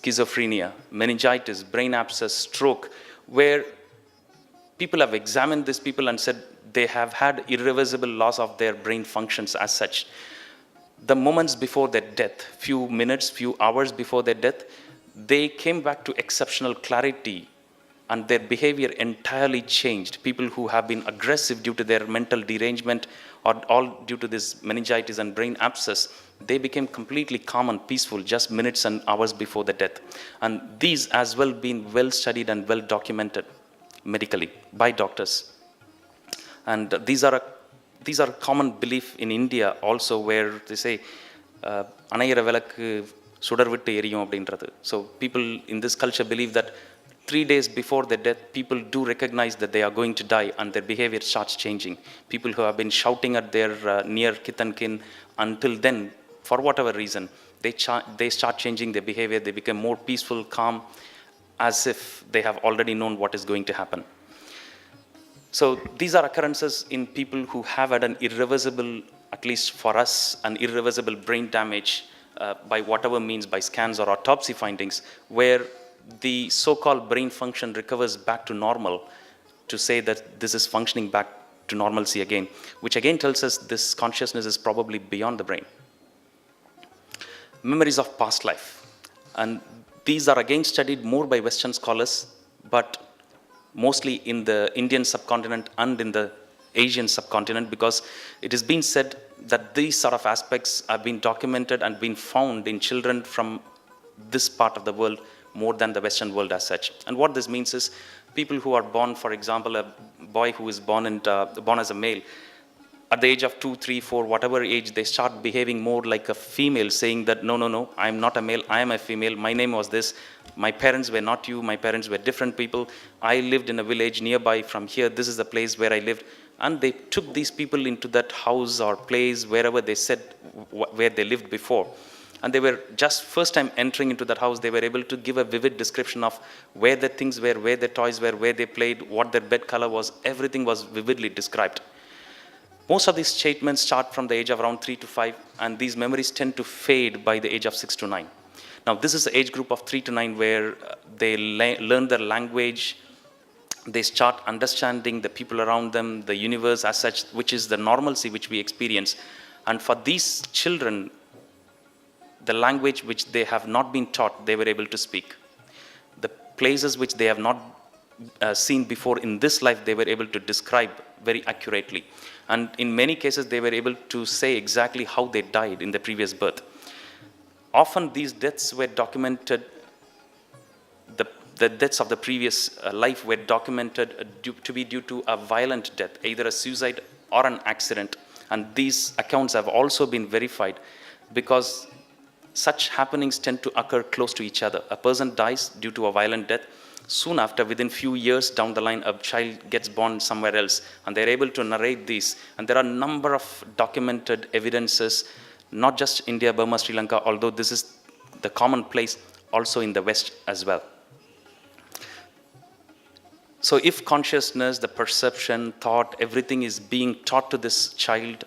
schizophrenia, meningitis, brain abscess, stroke, where people have examined these people and said they have had irreversible loss of their brain functions as such. The moments before their death, few minutes, few hours before their death, they came back to exceptional clarity and their behavior entirely changed. People who have been aggressive due to their mental derangement or all due to this meningitis and brain abscess, they became completely calm and peaceful just minutes and hours before the death. And these as well been well studied and well documented medically by doctors. And these are a common belief in India also, where they say, "Anayira velakku sudar vittu eriyum" அப்படின்றது. So people in this culture believe that 3 days before their death, people do recognize that they are going to die and their behavior starts changing. People who have been shouting at their near kith and kin until then, for whatever reason, they start changing their behavior. They become more peaceful, calm, as if they have already known what is going to happen. So these are occurrences in people who have had an irreversible, at least for us, an irreversible brain damage by whatever means, by scans or autopsy findings, where the so-called brain function recovers back to normal, to say that this is functioning back to normalcy again, which again tells us this consciousness is probably beyond the brain. Memories of past life. And these are again studied more by Western scholars, but mostly in the Indian subcontinent and in the Asian subcontinent, because it has been said that these sort of aspects have been documented and been found in children from this part of the world more than the Western world as such. And what this means is, people who are born, for example, a boy who is born as a male, at the age of 2, 3, 4, whatever age, they start behaving more like a female, saying that, no, I am not a male, I am a female, my name was this, my parents were not you, my parents were different people, I lived in a village nearby from here, this is the place where I lived. And they took these people into that house or place, wherever they said where they lived before. And they were just first time entering into that house, they were able to give a vivid description of where their things were, where their toys were, where they played, what their bed color was, everything was vividly described. Most of these statements start from the age of around 3 to 5, and these memories tend to fade by the age of 6 to 9. Now, this is the age group of 3 to 9 where they learn their language, they start understanding the people around them, the universe as such, which is the normalcy which we experience. And for these children, the language which they have not been taught, they were able to speak. The places which they have not seen before in this life, they were able to describe very accurately. And in many cases, they were able to say exactly how they died in the previous birth. Often these deaths were documented, the deaths of the previous life were documented to be due to a violent death, either a suicide or an accident. And these accounts have also been verified, because such happenings tend to occur close to each other. A person dies due to a violent death. Soon after, within few years down the line, a child gets born somewhere else, and they're able to narrate these. And there are a number of documented evidences, not just India, Burma, Sri Lanka, although this is the common place, also in the West as well. So if consciousness, the perception, thought, everything is being taught to this child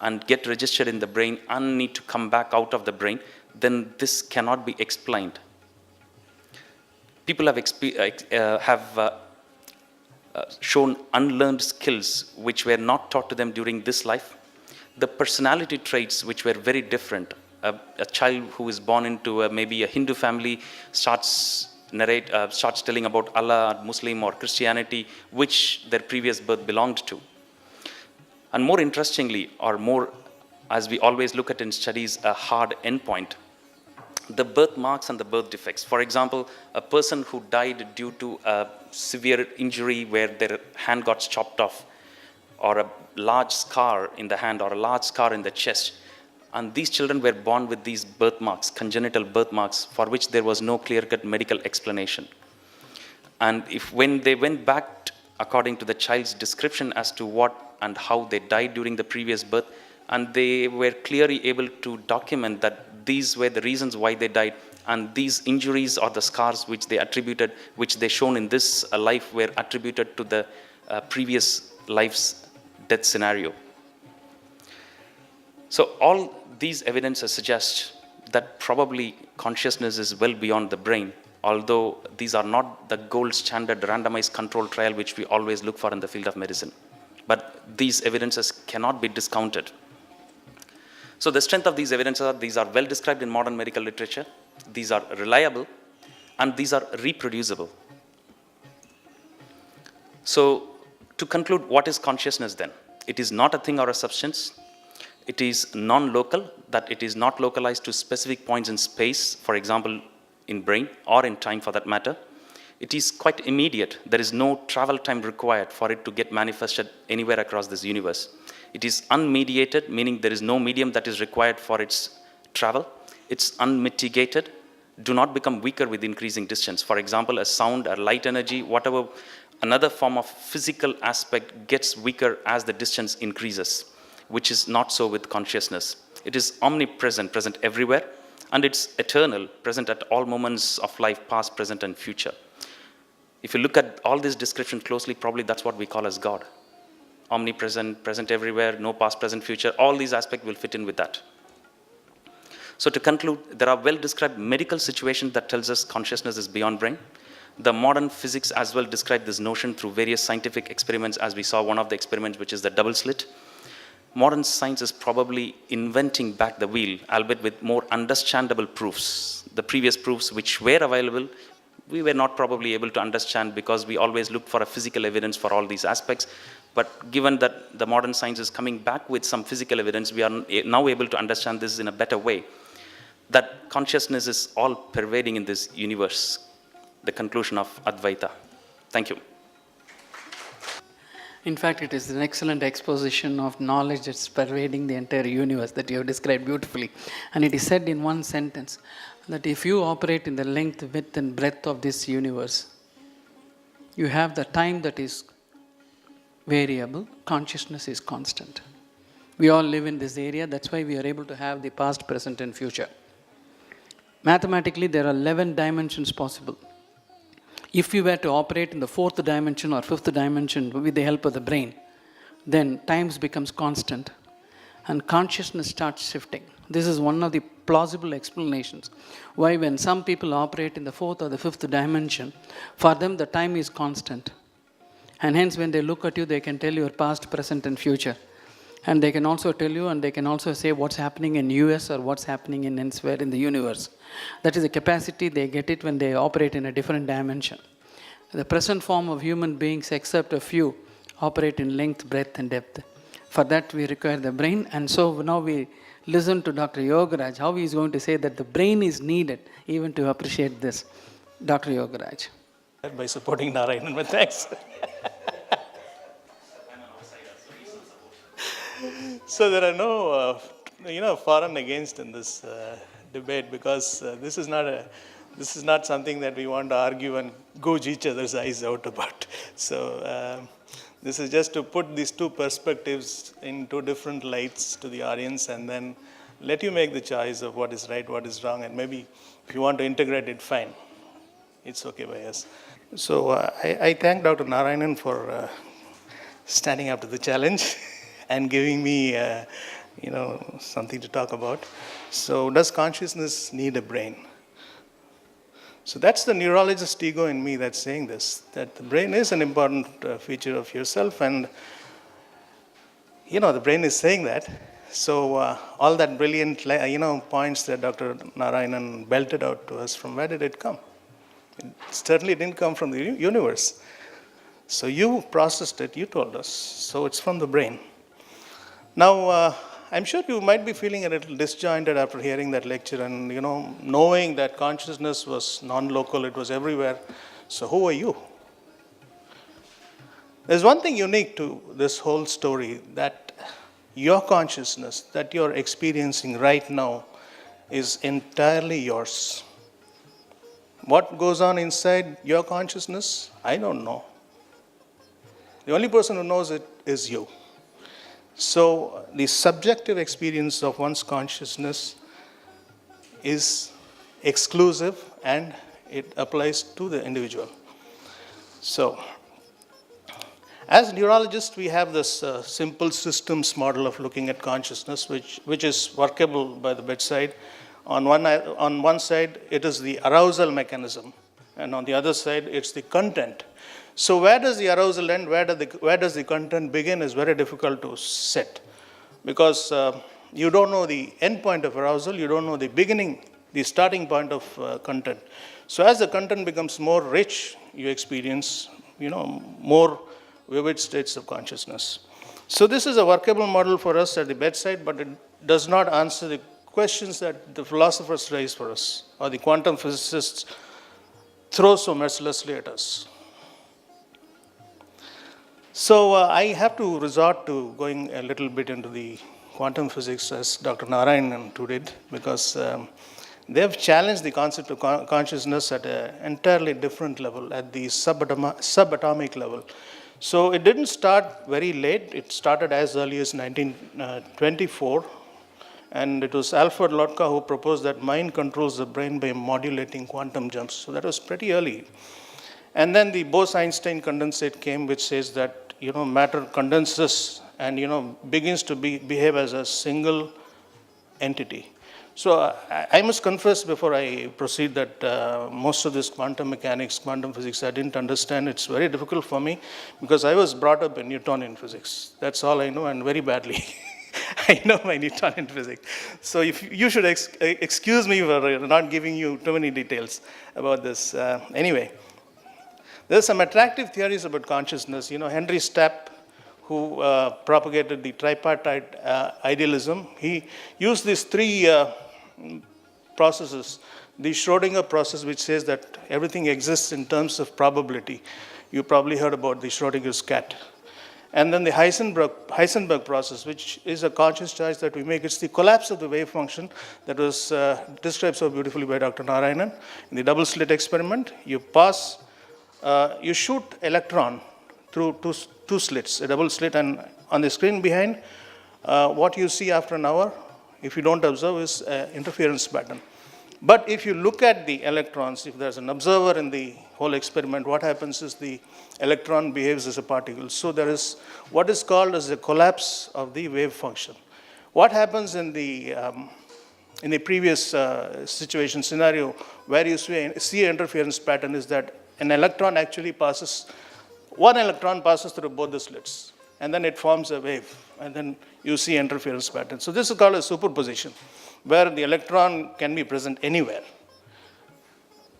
and get registered in the brain and need to come back out of the brain, then this cannot be explained. People have shown unlearned skills which were not taught to them during this life. The personality traits which were very different. A child who is born into maybe a Hindu family starts telling about Allah, Muslim or Christianity, which their previous birth belonged to. And more interestingly, or more, as we always look at in studies, a hard endpoint, the birthmarks and the birth defects. For example, a person who died due to a severe injury where their hand got chopped off, or a large scar in the hand, or a large scar in the chest. And these children were born with these birthmarks, congenital birthmarks, for which there was no clear-cut medical explanation. And when they went back, according to the child's description as to what and how they died during the previous birth, and they were clearly able to document that these were the reasons why they died, and these injuries or the scars which they attributed, which they shown in this life, were attributed to the previous life's death scenario. So all these evidences suggest that probably consciousness is well beyond the brain, although these are not the gold standard randomized control trial which we always look for in the field of medicine. But these evidences cannot be discounted. So the strength of these evidences are, these are well described in modern medical literature, these are reliable, and these are reproducible. So to conclude, what is consciousness then? It is not a thing or a substance. It is non-local, that it is not localized to specific points in space, for example, in brain or in time for that matter. It is quite immediate. There is no travel time required for it to get manifested anywhere across this universe. It is unmediated, meaning there is no medium that is required for its travel. It's unmitigated. Do not become weaker with increasing distance. For example, a sound, a light energy, whatever, another form of physical aspect gets weaker as the distance increases, which is not so with consciousness. It is omnipresent, present everywhere, and it's eternal, present at all moments of life, past, present, and future. If you look at all these descriptions closely, probably that's what we call as God. Omnipresent, present everywhere, no past, present, future, all these aspects will fit in with that. So to conclude, there are well-described medical situations that tells us consciousness is beyond brain. The modern physics as well describe this notion through various scientific experiments, as we saw one of the experiments, which is the double slit. Modern science is probably inventing back the wheel, albeit with more understandable proofs. The previous proofs which were available, we were not probably able to understand because we always looked for a physical evidence for all these aspects. But given that the modern science is coming back with some physical evidence, we are now able to understand this in a better way, that consciousness is all pervading in this universe. The conclusion of Advaita. Thank you. In fact, it is an excellent exposition of knowledge that's pervading the entire universe that you have described beautifully. And it is said in one sentence that if you operate in the length, width, and breadth of this universe, you have the time that is variable, consciousness is constant. We all live in this area, that's why we are able to have the past, present, and future. Mathematically, there are 11 dimensions possible. If we were to operate in the 4th dimension or 5th dimension with the help of the brain, then time becomes constant and consciousness starts shifting. This is one of the plausible explanations why when some people operate in the 4th or the 5th dimension, for them the time is constant. And hence when they look at you, they can tell your past, present, and future. And they can also tell you, and they can also say what's happening in US or what's happening in elsewhere in the universe. That is the capacity, they get it when they operate in a different dimension. The present form of human beings, except a few, operate in length, breadth, and depth. For that we require the brain, and so now we listen to Dr. Yogaraj, how he is going to say that the brain is needed even to appreciate this. Dr. Yogaraj. By supporting Narayanan, but thanks. So there are no, for and against in this debate, because this is not something that we want to argue and gouge each other's eyes out about. So this is just to put these two perspectives in two different lights to the audience, and then let you make the choice of what is right, what is wrong, and maybe if you want to integrate it, fine. It's okay by us. So I thank Dr. Narayanan for standing up to the challenge and giving me, something to talk about. So, does consciousness need a brain? So that's the neurologist ego in me that's saying this, that the brain is an important feature of yourself, and the brain is saying that. So all that brilliant, points that Dr. Narayanan belted out to us, from where did it come? It certainly didn't come from the universe. So you processed it, you told us. So it's from the brain. Now, I'm sure you might be feeling a little disjointed after hearing that lecture and, knowing that consciousness was non-local, it was everywhere. So who are you? There's one thing unique to this whole story, that your consciousness that you're experiencing right now is entirely yours. What goes on inside your consciousness, I don't know. The only person who knows it is you. So the subjective experience of one's consciousness is exclusive and it applies to the individual. So, as neurologists, we have this simple systems model of looking at consciousness, which is workable by the bedside On one side, it is the arousal mechanism, and on the other side, it's the content. So where does the arousal end, where does the content begin is very difficult to set, because you don't know the end point of arousal, you don't know the beginning, the starting point of content. So as the content becomes more rich, you experience, more vivid states of consciousness. So this is a workable model for us at the bedside, but it does not answer the questions that the philosophers raise for us, or the quantum physicists throw so mercilessly at us. So I have to resort to going a little bit into the quantum physics as Dr. Narayanan did, because they have challenged the concept of consciousness at an entirely different level, at the subatomic level. So it didn't start very late. It started as early as 1924. And it was Alfred Lotka who proposed that mind controls the brain by modulating quantum jumps. So that was pretty early. And then the Bose-Einstein condensate came, which says that matter condenses and begins to behave as a single entity. So I must confess before I proceed that most of this quantum mechanics, quantum physics, I didn't understand. It's very difficult for me because I was brought up in Newtonian physics. That's all I know, and very badly. I know my Newtonian physics. So if you should excuse me for not giving you too many details about this. Anyway, there's some attractive theories about consciousness. Henry Stapp, who propagated the tripartite idealism, he used these three processes. The Schrödinger process, which says that everything exists in terms of probability. You probably heard about the Schrödinger's cat. And then the Heisenberg process, which is a conscious choice that we make. It's the collapse of the wave function that was described so beautifully by Dr. Narayanan. In the double slit experiment, you shoot electron through two slits, a double slit, and on the screen behind, what you see after an hour, if you don't observe, is an interference pattern. But if you look at the electrons, if there's an observer in the whole experiment, what happens is the electron behaves as a particle. So there is what is called as a collapse of the wave function. What happens in the previous scenario where you see an interference pattern is that one electron passes through both the slits, and then it forms a wave, and then you see interference pattern. So this is called a superposition, where the electron can be present anywhere.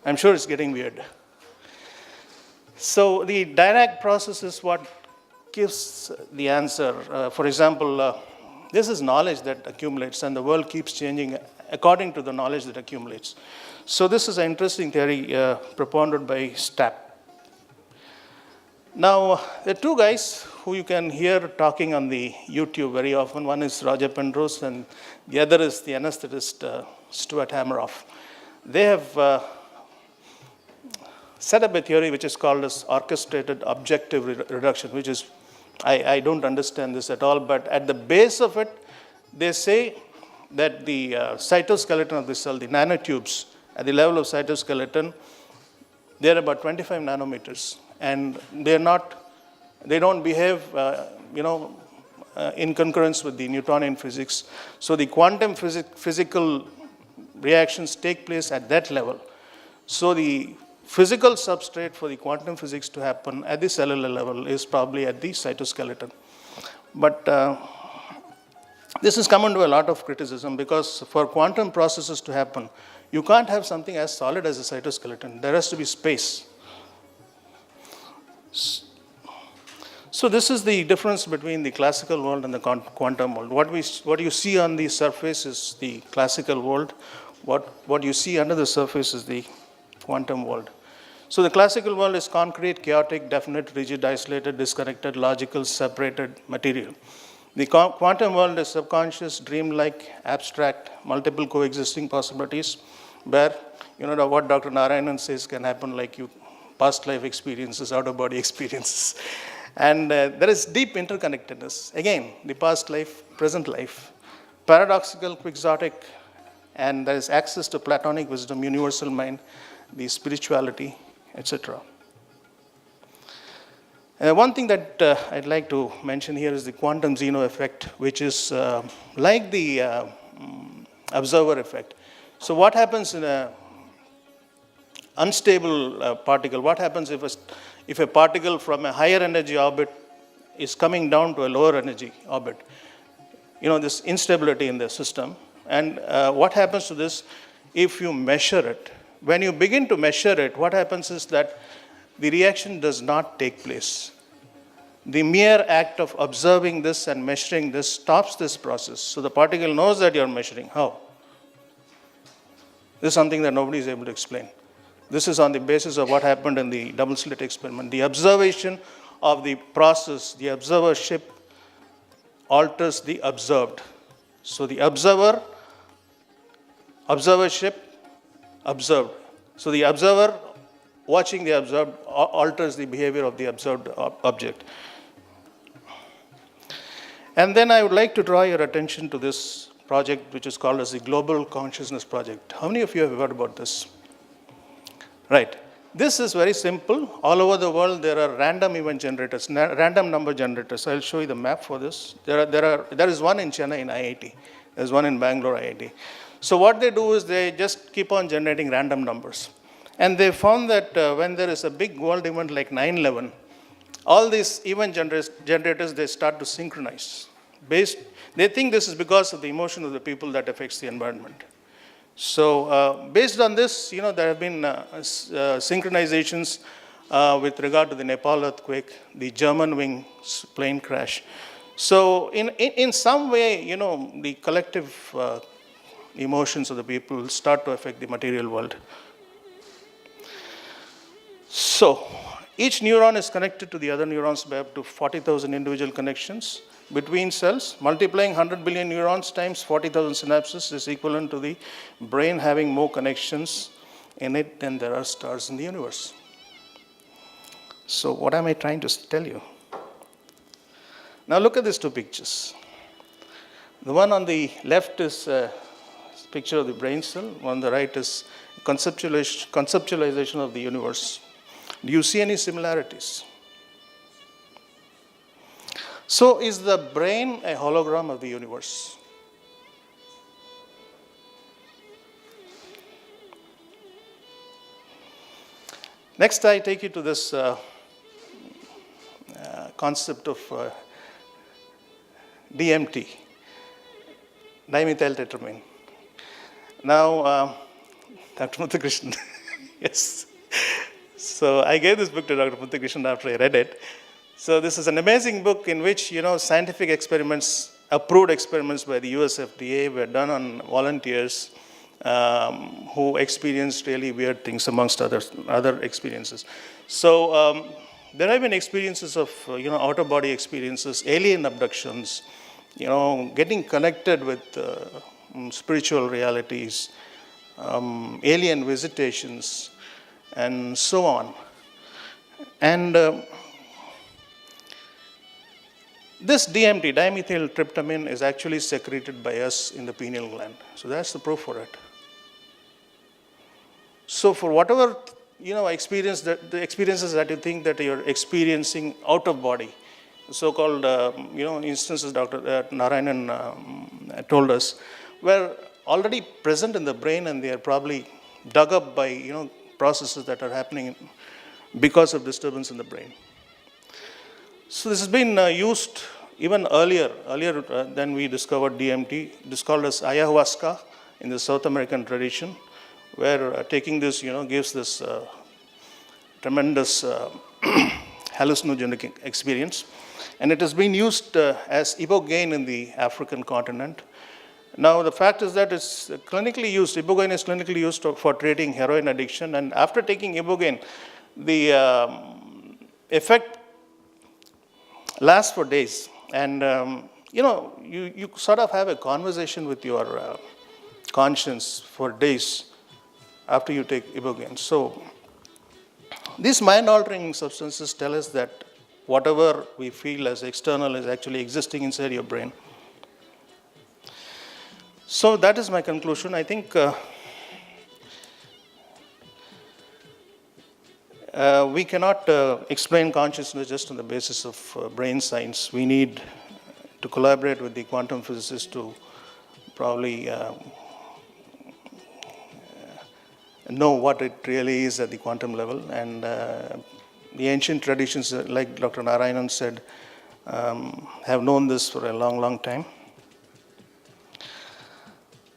I'm sure it's getting weird. So the Dirac process is what gives the answer. For example, this is knowledge that accumulates, and the world keeps changing according to the knowledge that accumulates. So this is an interesting theory propounded by Stapp. Now, there are two guys who you can hear talking on the YouTube very often. One is Roger Penrose, and the other is the anesthetist Stuart Hameroff. They have set up a theory which is called as orchestrated objective reduction, which is, I don't understand this at all, but at the base of it, they say that the cytoskeleton of the cell, the nanotubes, at the level of cytoskeleton, they're about 25 nanometers. And they don't behave, in concurrence with the Newtonian physics. So the quantum physical reactions take place at that level. So the physical substrate for the quantum physics to happen at the cellular level is probably at the cytoskeleton. But this has come under a lot of criticism, because for quantum processes to happen, you can't have something as solid as a cytoskeleton. There has to be space. So this is the difference between the classical world and the quantum world. What you see on the surface is the classical world. What you see under the surface is the quantum world. So the classical world is concrete, chaotic, definite, rigid, isolated, disconnected, logical, separated material. The quantum world is subconscious, dreamlike, abstract, multiple coexisting possibilities, where what Dr. Narayanan says can happen, like past life experiences, out-of-body experiences. And there is deep interconnectedness. Again, the past life, present life, paradoxical, quixotic, and there is access to Platonic wisdom, universal mind, the spirituality, etc. One thing that I'd like to mention here is the quantum Zeno effect, which is like the observer effect. So what happens in a unstable particle? What happens if a particle from a higher energy orbit is coming down to a lower energy orbit? This instability in the system. And what happens to this if you measure it? When you begin to measure it, what happens is that the reaction does not take place. The mere act of observing this and measuring this stops this process. So the particle knows that you're measuring. How? This is something that nobody is able to explain. This is on the basis of what happened in the double slit experiment. The observation of the process, the observership, alters the observed. So the observership, observed. So the observer watching the observed alters the behavior of the observed object. And then I would like to draw your attention to this project which is called as the Global Consciousness Project. How many of you have heard about this? Right. This is very simple. All over the world there are random event generators, random number generators. I'll show you the map for this. There is one in Chennai in IIT. There's one in Bangalore IIT. So what they do is they just keep on generating random numbers. And they found that when there is a big world event like 9/11, all these event generators, they start to synchronize. They think this is because of the emotion of the people that affects the environment. So based on this, there have been synchronizations with regard to the Nepal earthquake, the German wing plane crash. So in some way, the collective emotions of the people start to affect the material world. So each neuron is connected to the other neurons by up to 40,000 individual connections between cells. Multiplying 100 billion neurons times 40,000 synapses is equivalent to the brain having more connections in it than there are stars in the universe. So what am I trying to tell you? Now look at these two pictures. The one on the left is a picture of the brain cell. On the right is conceptualization of the universe. Do you see any similarities? So is the brain a hologram of the universe? Next, I take you to this concept of DMT, dimethyltryptamine. Now, Dr. Muthukrishnan, yes. So I gave this book to Dr. Muthukrishnan after I read it. So this is an amazing book in which, scientific experiments, approved experiments by the US FDA were done on volunteers who experienced really weird things amongst other experiences. So there have been experiences of, out-of-body experiences, alien abductions, getting connected with spiritual realities, alien visitations, and so on. And this DMT, dimethyltryptamine, is actually secreted by us in the pineal gland. So that's the proof for it. So for whatever the experiences that you think that you're experiencing out of body, so-called instances Dr. Narayanan told us, were already present in the brain, and they are probably dug up by processes that are happening because of disturbance in the brain. So this has been used even earlier than we discovered DMT. It is called as ayahuasca in the South American tradition, where taking this gives this tremendous hallucinogenic experience. And it has been used as ibogaine in the African continent. Now the fact is that it's clinically used, ibogaine is clinically used for treating heroin addiction, and after taking ibogaine, the effect lasts for days. And you sort of have a conversation with your conscience for days after you take ibogaine. So these mind-altering substances tell us that whatever we feel as external is actually existing inside your brain. So that is my conclusion. I think we cannot explain consciousness just on the basis of brain science. We need to collaborate with the quantum physicists to probably know what it really is at the quantum level. And the ancient traditions, like Dr. Narayanan said, have known this for a long, long time.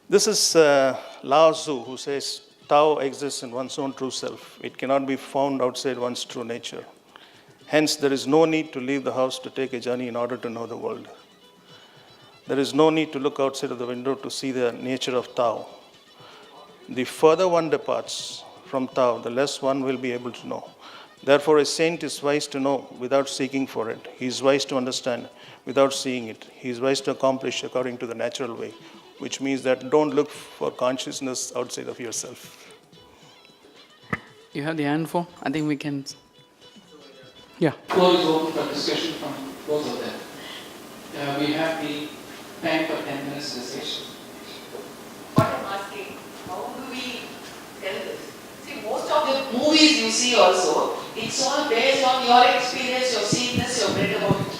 This is Lao Tzu, who says, Tao exists in one's own true self. It cannot be found outside one's true nature. Hence, there is no need to leave the house to take a journey in order to know the world. There is no need to look outside of the window to see the nature of Tao. The further one departs from Tao, the less one will be able to know. Therefore, a saint is wise to know without seeking for it. He is wise to understand without seeing it. He is wise to accomplish according to the natural way, which means that don't look for consciousness outside of yourself. You have the info? I think we can. Yeah. Floor is open for discussion from both of them. We have the time for 10 minutes discussion. What I'm asking, how do we tell this? See, most of the movies you see also, it's all based on your experience, you've seen this, you've read about it.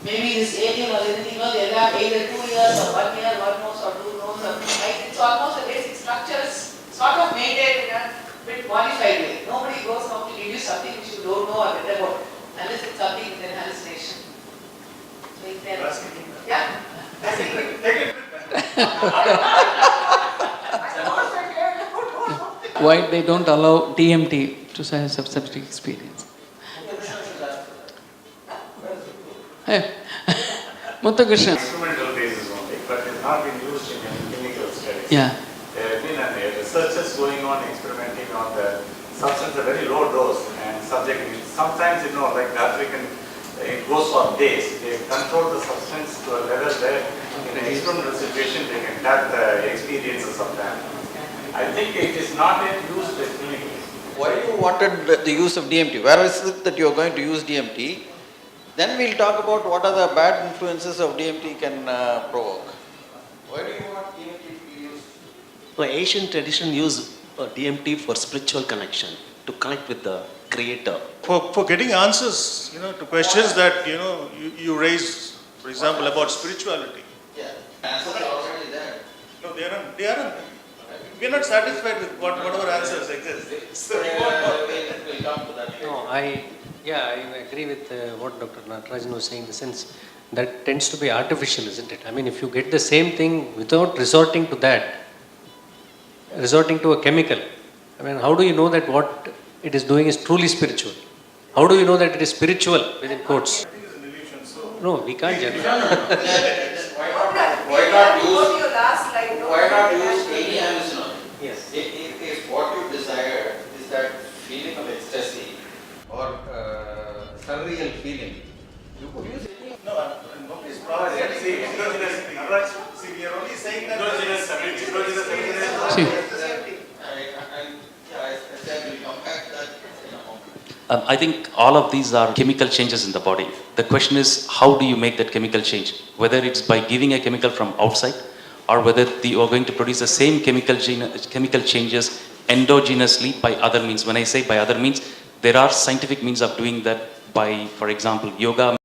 Maybe this alien or anything, they have either 2 years or 1 year, one knows or two knows. It's almost the basic structure is sort of maintained in a bit modified way. Nobody goes out to give you something which you don't know or read about, unless it's something with an hallucination. So if they're yeah, that's it. Take it. Why they don't allow DMT to have subjective experience? Hey, Muthakrishnan. Experimental basis only, but it's not been used in any clinical studies. Yeah. There have been researchers going on experimenting on the substance at very low dose and subject. Sometimes, like the African, it goes for days. They control the substance to a level where in an experimental situation they can tap the experiences of them. I think it is not yet used clinically. Why you wanted the use of DMT? Where is it that you are going to use DMT? Then we'll talk about what are the bad influences of DMT can provoke. Why do you want DMT to be used? The Asian tradition use DMT for spiritual connection, to connect with the Creator. For getting answers, to questions that, you raise, for example, about spirituality. Yeah, answers are already there. No, they aren't. We are not satisfied with whatever answers exist. So We'll come to that. No, I agree with what Dr. Natarajan was saying, in the sense that tends to be artificial, isn't it? I mean, if you get the same thing without resorting to that, resorting to a chemical, I mean, how do you know that what it is doing is truly spiritual? How do you know that it is spiritual, within quotes? No, we can't judge. Why not Go use? to your last slide. Why not use any hallucinogen? Yes. If what you desire is that feeling of ecstasy or surreal feeling, you could use any. No, nobody's promising. See, we are only saying that. See, I said we'll come back to that in a moment. I think all of these are chemical changes in the body. The question is, how do you make that chemical change? Whether it's by giving a chemical from outside, or whether you are going to produce the same chemical changes endogenously by other means. When I say by other means, there are scientific means of doing that by, for example, yoga.